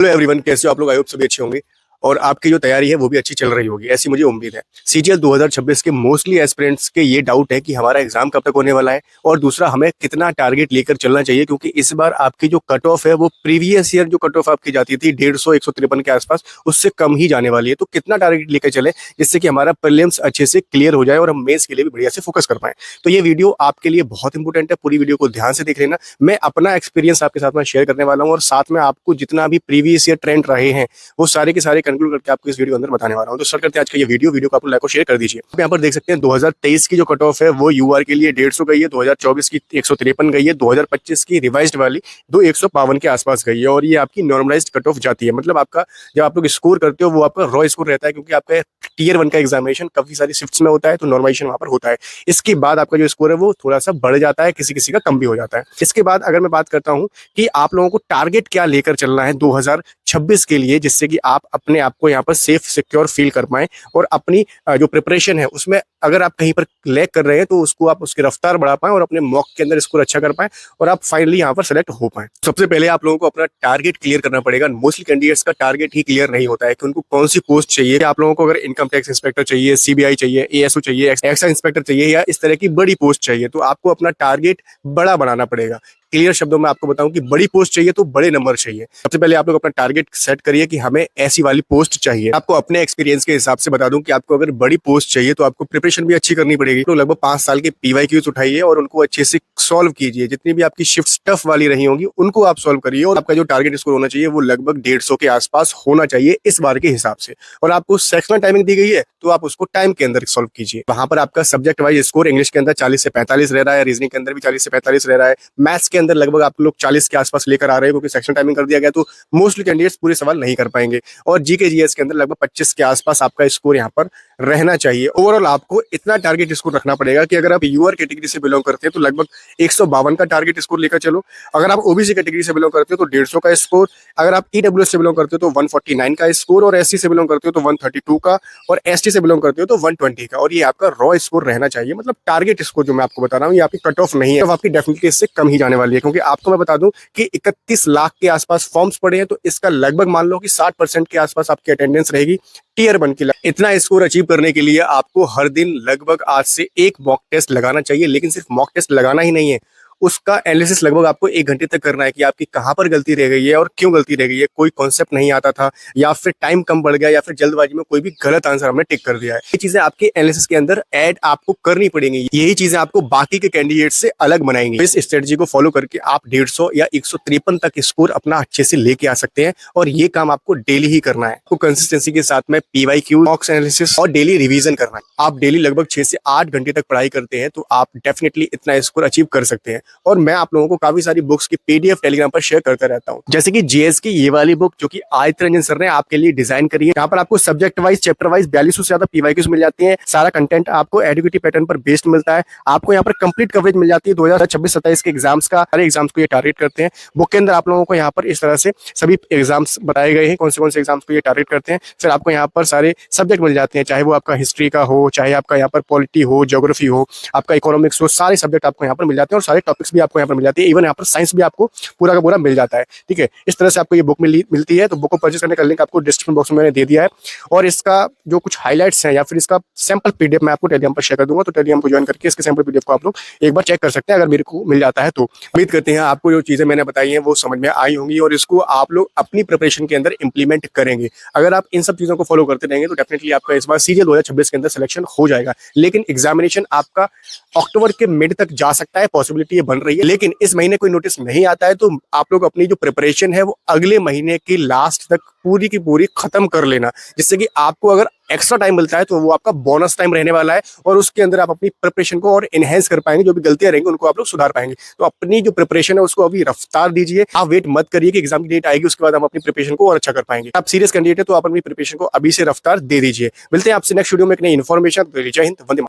Hello everyone, कैसे हो आप लोग? आई होप सभी अच्छे होंगे और आपकी जो तैयारी है वो भी अच्छी चल रही होगी, ऐसी मुझे उम्मीद है। सीजीएल 2026 के मोस्टली एस्पिरेंट्स के ये डाउट है कि हमारा एग्जाम कब तक होने वाला है और दूसरा हमें कितना टारगेट लेकर चलना चाहिए, क्योंकि इस बार आपकी जो कट ऑफ है वो प्रीवियस ईयर जो कट ऑफ आपकी जाती थी 153 के आसपास, उससे कम ही जाने वाली है। तो कितना टारगेट लेकर चले जिससे कि हमारा प्रीलिम्स अच्छे से क्लियर हो जाए और हम मेंस के लिए भी बढ़िया से फोकस कर पाए। तो ये वीडियो आपके लिए बहुत इंपॉर्टेंट है, पूरी वीडियो को ध्यान से देख लेना। मैं अपना एक्सपीरियंस आपके साथ में शेयर करने वाला हूँ और साथ में आपको जितना भी प्रीवियस ईयर ट्रेंड रहे हैं वो सारे के सारे कंक्लूड करके आपको इस वीडियो के अंदर बताने वाला हूं। तो स्टार्ट करते हैं आज का ये वीडियो को आप लाइक और शेयर कर दीजिए। आप यहाँ पर देख सकते हैं 2023 की जो कट ऑफ है वो यूआर के लिए 150 गई है, 2024 की 153 गई है, 2025 की रिवाइज्ड वाली 152 के आसपास गई है और ये आपकी नॉर्मलाइज्ड कट ऑफ जाती है। मतलब आपका जब आप लोग स्कोर करते हो वो आपका रॉ स्कोर रहता है, क्योंकि आपका टीयर 1 का एग्जामिनेशन काफी सारी शिफ्ट्स में होता है, तो नॉर्मलाइजेशन वहां पर होता है। इसके बाद आपका जो स्कोर है वो थोड़ा सा बढ़ जाता है, किसी किसी का कम भी हो जाता है। इसके बाद अगर मैं बात करता हूँ कि आप लोगों को टारगेट क्या लेकर चलना है 2026 के लिए, जिससे कि आप अपने आप को यहाँ पर सेफ सिक्योर फील कर पाएं और अपनी जो प्रिपरेशन है उसमें अगर आप कहीं पर लैग कर रहे हैं तो उसको आप उसकी रफ्तार बढ़ा पाएं और अपने मॉक के अंदर स्कोर अच्छा कर पाएं और आप फाइनली यहाँ पर सेलेक्ट हो पाएं। सबसे पहले आप लोगों को अपना टारगेट क्लियर करना पड़ेगा। मोस्टली कैंडिडेट्स का टारगेट ही क्लियर नहीं होता है कि उनको कौन सी पोस्ट चाहिए। आप लोगों को अगर इनकम टैक्स इंस्पेक्टर चाहिए, सीबीआई चाहिए, एएसओ चाहिए, एक्साइज इंस्पेक्टर चाहिए या इस तरह की बड़ी पोस्ट चाहिए, तो आपको अपना टारगेट बड़ा बनाना पड़ेगा। क्लियर शब्दों में आपको बताऊं कि बड़ी पोस्ट चाहिए तो बड़े नंबर चाहिए। सबसे पहले आप लोग अपना टारगेट सेट करिए कि हमें ऐसी वाली पोस्ट चाहिए। आपको अपने एक्सपीरियंस के हिसाब से बता दूं कि आपको अगर बड़ी पोस्ट चाहिए तो आपको प्रिपरेशन भी अच्छी करनी पड़ेगी। तो लगभग 5 साल के पीवाईक्यूज उठाइए और उनको अच्छे से सॉल्व कीजिए। जितनी भी आपकी शिफ्ट टफ वाली रही होंगी उनको आप सॉल्व करिए और आपका जो टारगेट स्कोर होना चाहिए वो लगभग 150 के आसपास होना चाहिए इस बार के हिसाब से। और आपको सेक्शनल टाइमिंग दी गई है तो आप उसको टाइम के अंदर सॉल्व कीजिए। वहां पर आपका सब्जेक्ट वाइज स्कोर इंग्लिश के अंदर 40 से 45 रह रहा है, रीजनिंग के अंदर भी 40 से 45 रह रहा है, मैथ्स के अंदर लगभग आप लोग 40 के आसपास लेकर आ रहे हैं, क्योंकि सेक्शन टाइमिंग कर दिया गया तो मोस्टली कैंडिडेट्स पूरे सवाल नहीं कर पाएंगे। और जीके जीएस के अंदर लगभग 25 के आसपास आपका स्कोर यहाँ पर रहना चाहिए। ओवरऑल आपको इतना टारगेट स्कोर रखना पड़ेगा कि अगर आप यूआर कैटेगरी से बिलोंग करते हैं तो लगभग 152 का टारगेट स्कोर लेकर चलो। अगर आप ओबीसी कैटेगरी से बिलोंग करते हो तो 150 का स्कोर, अगर आप ईडब्ल्यूएस से बिलोंग करते हो तो 149 का स्कोर, और एससी से बिलोंग करते हो तो 132 का, और एसटी से बिलोंग करते हो तो 120 का। और ये आपका रॉ स्कोर रहना चाहिए। मतलब टारगेट स्कोर जो मैं आपको बता रहा हूँ ये आपकी कट ऑफ नहीं है, तो आपकी डेफिनेटली इससे कम ही जाने वाली है। क्योंकि आपको मैं बता दूं कि 31 लाख के आसपास फॉर्म्स पड़े हैं, तो इसका लगभग मान लो कि 60% के आसपास आपकी अटेंडेंस रहेगी टीयर 1 की। इतना स्कोर अचीव करने के लिए आपको हर दिन लगभग आज से एक मॉक टेस्ट लगाना चाहिए। लेकिन सिर्फ मॉक टेस्ट लगाना ही नहीं है, उसका एनालिसिस लगभग आपको 1 घंटे तक करना है कि आपकी कहां पर गलती रह गई है और क्यों गलती रह गई है। कोई कॉन्सेप्ट नहीं आता था, या फिर टाइम कम बढ़ गया, या फिर जल्दबाजी में कोई भी गलत आंसर हमने टिक कर दिया है। ये चीजें आपके एनालिसिस के अंदर ऐड आपको करनी पड़ेंगी। यही चीजें आपको बाकी के कैंडिडेट से अलग बनाएंगी। तो इस स्ट्रेटजी को फॉलो करके आप 150 या 153 तक स्कोर अपना अच्छे से लेके आ सकते हैं। और ये काम आपको डेली ही करना है। आपको कंसिस्टेंसी के साथ में पीवाईक्यू, मॉक एनालिसिस और डेली रिवीजन करना है। आप डेली लगभग 6 से 8 घंटे तक पढ़ाई करते हैं तो आप डेफिनेटली इतना स्कोर अचीव कर सकते हैं। और मैं आप लोगों को काफी सारी बुक्स की पीडीएफ टेलीग्राम पर शेयर करता रहता हूं, जैसे कि जीएस की ये वाली बुक जो कि आदित्य रंजन सर ने आपके लिए डिजाइन करी है। यहाँ पर आपको सब्जेक्ट वाइज, चैप्टर वाइज 4200 से ज्यादा पीवाईक्यूज मिल जाती हैं। सारा कंटेंट आपको एडुकेटी पैटर्न पर बेस्ड मिलता है। आपको यहाँ पर कंप्लीट कवरेज मिल जाती है 2026-27 के एग्जाम्स का। सारे एग्जाम्स को ये टारगेट करते हैं। बुक के अंदर आप लोगों को यहाँ पर इस तरह से सभी एग्जाम्स बताए गए हैं, कौन से एग्जाम्स को ये टारगेट करते हैं। फिर आपको यहाँ पर सारे सब्जेक्ट मिल जाते हैं, चाहे वो आपका हिस्ट्री का हो, चाहे आपका यहाँ पर पॉलिटी हो, ज्योग्राफी हो, आपका इकोनॉमिक्स हो, सारे सब्जेक्ट आपको यहाँ पर मिल जाते हैं और सारे टॉपिक्स भी आपको यहाँ पर मिल जाती है। इवन यहाँ पर साइंस भी आपको पूरा का पूरा मिल जाता है। ठीक है, इस तरह से आपको ये बुक मिलती है। तो बुक को परचेज करने का लिंक आपको डिस्क्रिप्शन बॉक्स में मैंने दे दिया है। और इसका जो कुछ हाइलाइट्स हैं या फिर इसका सैंपल पीडीएफ मैं आपको टेलीग्राम पर शेयर कर दूंगा, तो टेलीग्राम को ज्वाइन करके इसके सैंपल पीडीएफ को आप लोग एक बार चेक कर सकते हैं, अगर मेरे को मिल जाता है तो। उम्मीद करते हैं आपको जो चीजें मैंने बताई हैं वो समझ में आई होंगी और इसको आप लोग अपनी प्रिपरेशन के अंदर इंप्लीमेंट करेंगे। अगर आप इन सब चीजों को फॉलो करते रहेंगे तो डेफिनेटली आपका इस बार सीजीएल 2026 के अंदर सिलेक्शन हो जाएगा। लेकिन एग्जामिनेशन आपका अक्टूबर के मिड तक जा सकता है, पॉसिबिलिटी ये बन रही है। लेकिन इस महीने कोई नोटिस नहीं आता है तो आप लोग अपनी जो प्रिपरेशन है वो अगले महीने की लास्ट तक पूरी की पूरी खत्म कर लेना, जिससे कि आपको अगर एक्स्ट्रा टाइम मिलता है तो वो आपका बोनस टाइम रहने वाला है और उसके अंदर आप अपनी प्रिपरेशन को और एनहेंस कर पाएंगे। जो भी गलतियां रहेंगी उनको आप लोग सुधार पाएंगे। तो अपनी जो प्रिपरेशन है उसको अभी रफ्तार दीजिए। आप वेट मत करिए कि एग्जाम की डेट आएगी उसके बाद हम अपनी प्रिपरेशन को और अच्छा कर पाएंगे। आप सीरियस कैंडिडेट है तो आप अपनी प्रिपरेशन को अभी से रफ्तार दे दीजिए। मिलते हैं आपसे नेक्स्ट वीडियो में एक नई इन्फॉर्मेशन। जय हिंद, वंदे मातरम।